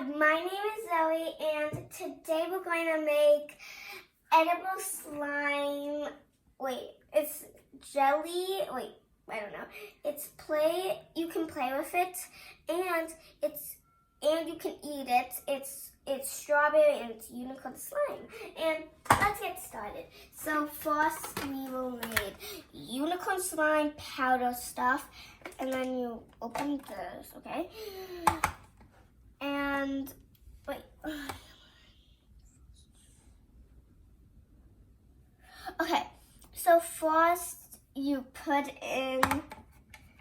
my name is Zoe, and today we're going to make edible slime. Wait, it's jelly. Wait, I don't know. It's play. You can play with it, and you can eat it. It's strawberry and it's unicorn slime. And let's get started. So first we will need unicorn slime powder stuff, and then you open this, okay? And wait. Okay, so first you put in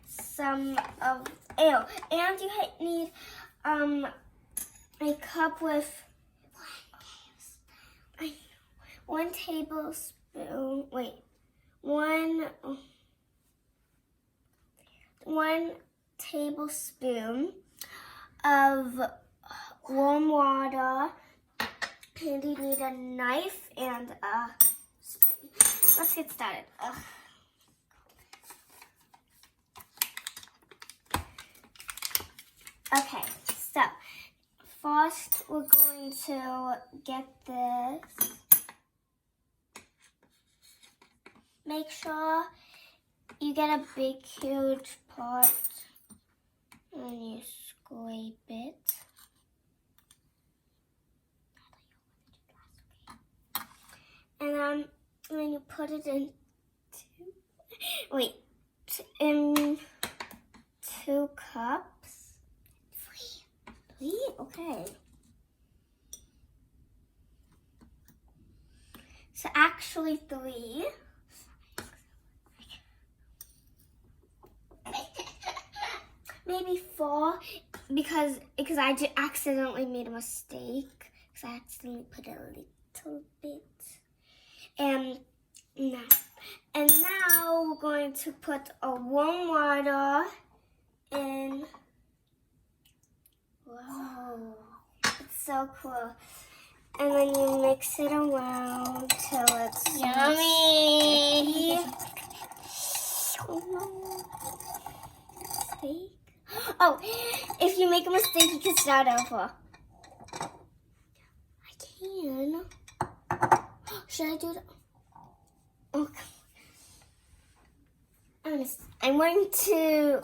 some of and you need a cup with 1 tablespoon. Wait, one tablespoon of warm water, and you need a knife and a spoon. Let's get started. Okay, so first we're going to get this. Make sure you get a big, huge pot and you scrape it. And then you put it in in 2 cups. 3? Okay. So actually 3. Maybe 4, because I accidentally made a mistake. Because I accidentally put a little bit. And now we're going to put a warm water in. Whoa, it's so cool. And then you mix it around till it's yummy. Oh, if you make a mistake, you can start over. I can. Should I do that? Okay. I'm going to.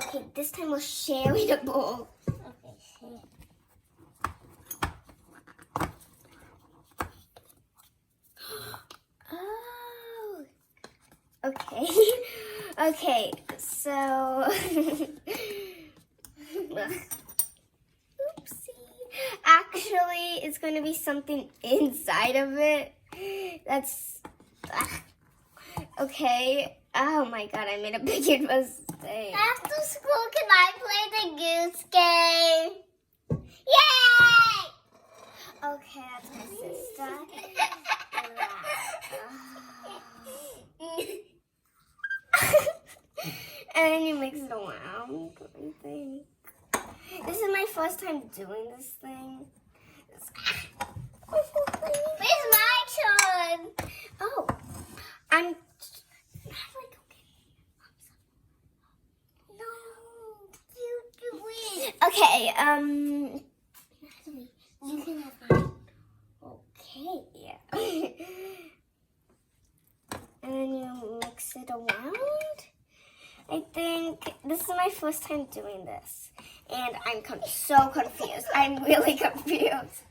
Okay, this time we'll share the bowl. Okay, share. Oh. Okay. Okay, so. Actually, it's going to be something inside of it. That's okay. Oh my god, I made a big mistake. After school, can I play the goose game? Yay! Okay, that's my sister. And then you mix it around, I think. This is my first time doing this thing. It's my turn. Oh, I'm. No, you do it. Okay, you can have mine. Okay. And then you mix it around. I think this is my first time doing this. And I'm so confused. I'm really confused.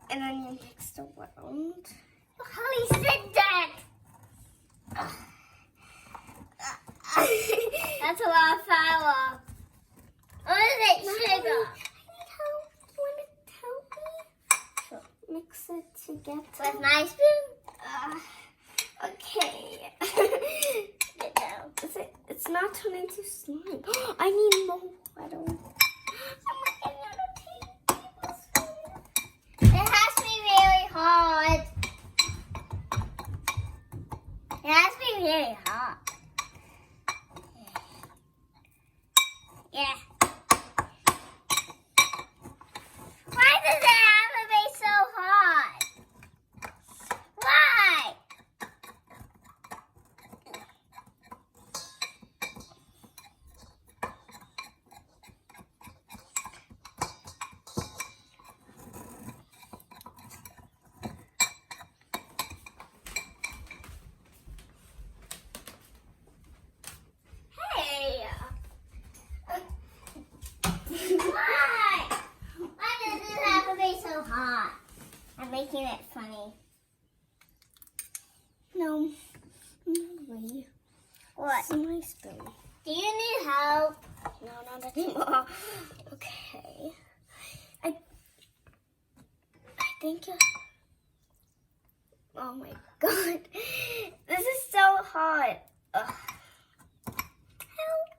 And then you mix it around. Holly said that. That's a lot of flour. What is it, sugar? I need help. You want to help me? Sure. Mix it together. With my spoon? Okay. Get down. It's not turning into slime. I need more. I don't. I'm not getting out of tablespoon. It has to be really hard. It has to be really hard. Yeah. Why does it have to be so hard? Why? I'm making it funny. No. Wait. What? It's my spoon. Do you need help? No, not anymore. Okay. I think. Oh my god. This is so hot. Ugh. Help.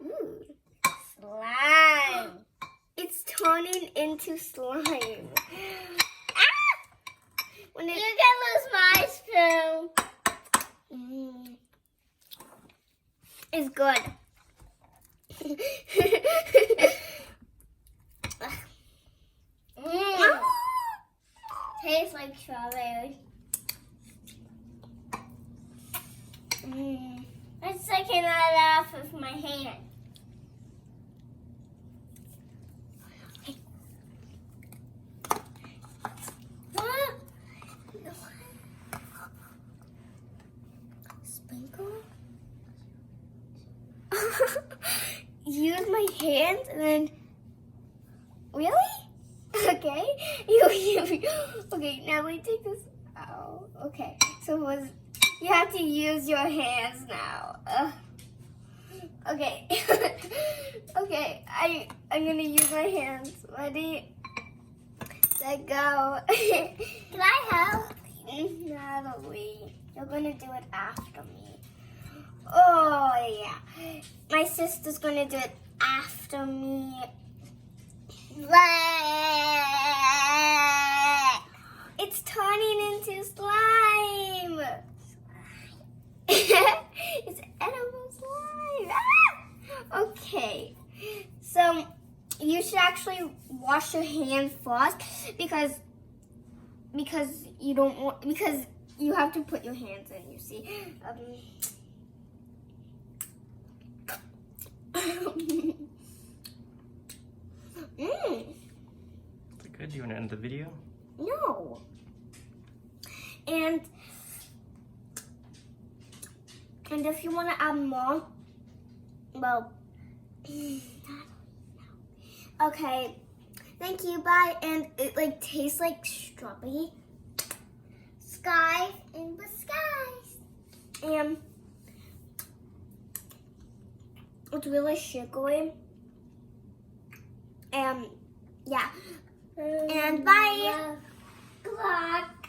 Ooh. Slime. It's turning into slime. When You it, can lose my spoon. It's good. Tastes like strawberry. I'm sucking that off with my hand. Sprinkle. Use my hands and then. Really? Okay. Okay, now we take this out. Okay. So you have to use your hands now. Okay. Okay. I'm gonna use my hands. Ready? Let go. Can I help? Natalie, you're gonna do it after me. Oh yeah. My sister's gonna do it after me. It's turning into slime. It's edible slime. Ah! Okay. So you should actually wash your hands first because you don't want because you have to put your hands in. You see. Is it good? Do you want to end the video? No. And if you want to add more, well, okay. Thank you. Bye. And it tastes like strawberry. Skies in the skies. And it's really sugary. And yeah. And bye. Good luck.